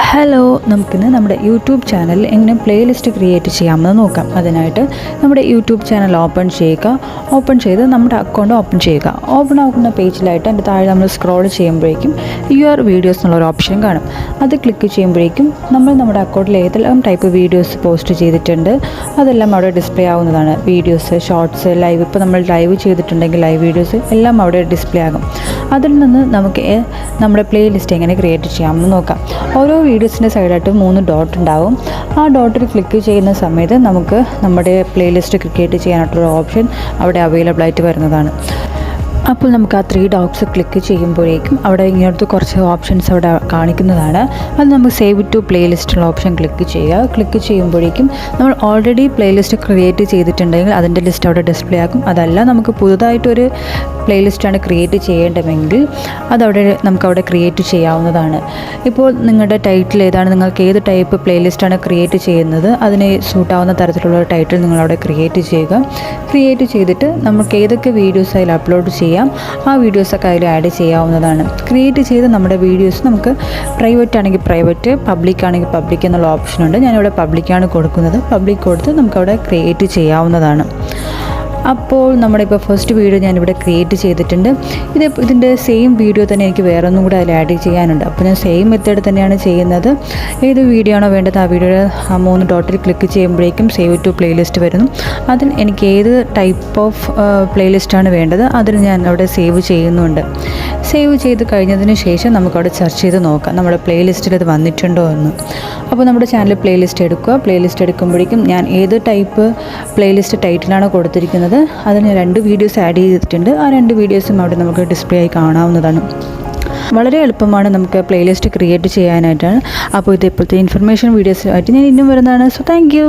Hello, നമുക്കിന്ന് നമ്മുടെ YouTube ചാനലിൽ എങ്ങനെ പ്ലേലിസ്റ്റ് ക്രിയേറ്റ് ചെയ്യാമെന്ന് നോക്കാം. അതിനായിട്ട് നമ്മുടെ യൂട്യൂബ് ചാനൽ ഓപ്പൺ ചെയ്യുക. ഓപ്പൺ ചെയ്ത് നമ്മുടെ അക്കൗണ്ട് ഓപ്പൺ ചെയ്യുക. ഓപ്പൺ ആക്കുന്ന പേജിലായിട്ട് അതിൻ്റെ താഴെ നമ്മൾ സ്ക്രോൾ ചെയ്യുമ്പോഴേക്കും യുവർ വീഡിയോസ് എന്നുള്ളൊരു ഓപ്ഷൻ കാണും. അത് ക്ലിക്ക് ചെയ്യുമ്പോഴേക്കും നമ്മൾ നമ്മുടെ അക്കൗണ്ടിൽ ഏതെല്ലാം ടൈപ്പ് വീഡിയോസ് പോസ്റ്റ് ചെയ്തിട്ടുണ്ട് അതെല്ലാം അവിടെ ഡിസ്പ്ലേ ആവുന്നതാണ്. Videos, shorts, live. ഇപ്പോൾ നമ്മൾ ലൈവ് ചെയ്തിട്ടുണ്ടെങ്കിൽ ലൈവ് വീഡിയോസ് എല്ലാം അവിടെ ഡിസ്പ്ലേ ആകും. അതിൽ നിന്ന് നമുക്ക് നമ്മുടെ പ്ലേലിസ്റ്റ് എങ്ങനെ ക്രിയേറ്റ് ചെയ്യാമെന്ന് നോക്കാം. ഓരോ വീഡിയോസിൻ്റെ സൈഡായിട്ട് 3 ഡോട്ട് ഉണ്ടാവും. ആ ഡോട്ടിൽ ക്ലിക്ക് ചെയ്യുന്ന സമയത്ത് നമുക്ക് നമ്മുടെ പ്ലേലിസ്റ്റ് ക്രിയേറ്റ് ചെയ്യാനായിട്ടുള്ള ഓപ്ഷൻ അവിടെ അവൈലബിൾ ആയിട്ട് വരുന്നതാണ്. അപ്പോൾ നമുക്ക് ആ 3 ഡോട്ട്സ് ക്ലിക്ക് ചെയ്യുമ്പോഴേക്കും അവിടെ ഇങ്ങനത്തെ കുറച്ച് ഓപ്ഷൻസ് അവിടെ കാണിക്കുന്നതാണ്. അത് നമുക്ക് സേവ് ടു പ്ലേലിസ്റ്റുള്ള ഓപ്ഷൻ ക്ലിക്ക് ചെയ്യുക. ക്ലിക്ക് ചെയ്യുമ്പോഴേക്കും നമ്മൾ ഓൾറെഡി പ്ലേലിസ്റ്റ് ക്രിയേറ്റ് ചെയ്തിട്ടുണ്ടെങ്കിൽ അതിൻ്റെ ലിസ്റ്റ് അവിടെ ഡിസ്പ്ലേ ആക്കും. അതല്ല നമുക്ക് പുതുതായിട്ടൊരു പ്ലേലിസ്റ്റാണ് ക്രിയേറ്റ് ചെയ്യേണ്ടതെങ്കിൽ നമുക്കവിടെ ക്രിയേറ്റ് ചെയ്യാവുന്നതാണ്. ഇപ്പോൾ നിങ്ങളുടെ ടൈറ്റിൽ ഏതാണ്, നിങ്ങൾക്ക് ഏത് ടൈപ്പ് പ്ലേലിസ്റ്റാണ് ക്രിയേറ്റ് ചെയ്യുന്നത് അതിന് സൂട്ടാവുന്ന തരത്തിലുള്ള ടൈറ്റിൽ നിങ്ങളവിടെ ക്രിയേറ്റ് ചെയ്യുക. ക്രിയേറ്റ് ചെയ്തിട്ട് നമുക്ക് ഏതൊക്കെ വീഡിയോസ് അതിൽ അപ്ലോഡ് ചെയ്യാം ആ വീഡിയോസൊക്കെ അതിൽ ആഡ് ചെയ്യാവുന്നതാണ്. ക്രിയേറ്റ് ചെയ്ത് നമ്മുടെ വീഡിയോസ് നമുക്ക് പ്രൈവറ്റ് ആണെങ്കിൽ പ്രൈവറ്റ്, പബ്ലിക് ആണെങ്കിൽ പബ്ലിക് എന്നുള്ള ഓപ്ഷനുണ്ട്. ഞാനിവിടെ പബ്ലിക്കാണ് കൊടുക്കുന്നത്. പബ്ലിക് കൊടുത്ത് നമുക്കവിടെ ക്രിയേറ്റ് ചെയ്യാവുന്നതാണ്. അപ്പോൾ നമ്മുടെ ഇപ്പോൾ ഫസ്റ്റ് വീഡിയോ ഞാനിവിടെ ക്രിയേറ്റ് ചെയ്തിട്ടുണ്ട്. ഇതിൻ്റെ സെയിം വീഡിയോ തന്നെ എനിക്ക് വേറെ ഒന്നും കൂടെ അതിൽ ആഡ് ചെയ്യാനുണ്ട്. അപ്പോൾ ഞാൻ സെയിം മെത്തേഡ് തന്നെയാണ് ചെയ്യുന്നത്. ഏത് വീഡിയോ ആണോ വേണ്ടത് ആ വീഡിയോയുടെ ആ 3 ഡോട്ടിൽ ക്ലിക്ക് ചെയ്യുമ്പോഴേക്കും സേവ് ടു പ്ലേലിസ്റ്റ് വരുന്നു. അതിൽ എനിക്ക് ഏത് ടൈപ്പ് ഓഫ് പ്ലേലിസ്റ്റാണ് വേണ്ടത് അതിൽ ഞാൻ അവിടെ സേവ് ചെയ്യുന്നുണ്ട്. സേവ് ചെയ്ത് കഴിഞ്ഞതിന് ശേഷം നമുക്കവിടെ സെർച്ച് ചെയ്ത് നോക്കാം നമ്മുടെ പ്ലേലിസ്റ്റിൽ അത് വന്നിട്ടുണ്ടോ എന്ന്. അപ്പോൾ നമ്മുടെ ചാനൽ പ്ലേലിസ്റ്റ് എടുക്കുക. പ്ലേലിസ്റ്റ് എടുക്കുമ്പോഴേക്കും ഞാൻ ഏത് ടൈപ്പ് പ്ലേലിസ്റ്റ് ടൈറ്റിലാണ് കൊടുത്തിരിക്കുന്നത് അതിന് 2 വീഡിയോസ് ആഡ് ചെയ്തിട്ടുണ്ട്. ആ 2 വീഡിയോസും അവിടെ നമുക്ക് ഡിസ്പ്ലേ ആയി കാണാവുന്നതാണ്. വളരെ എളുപ്പമാണ് നമുക്ക് പ്ലേലിസ്റ്റ് ക്രിയേറ്റ് ചെയ്യാനായിട്ടാണ്. അപ്പോൾ ഇത് ഇപ്പോഴത്തെ ഇൻഫർമേഷൻ വീഡിയോസുമായിട്ട് ഞാൻ ഇന്നും വരുന്നതാണ്. So thank you.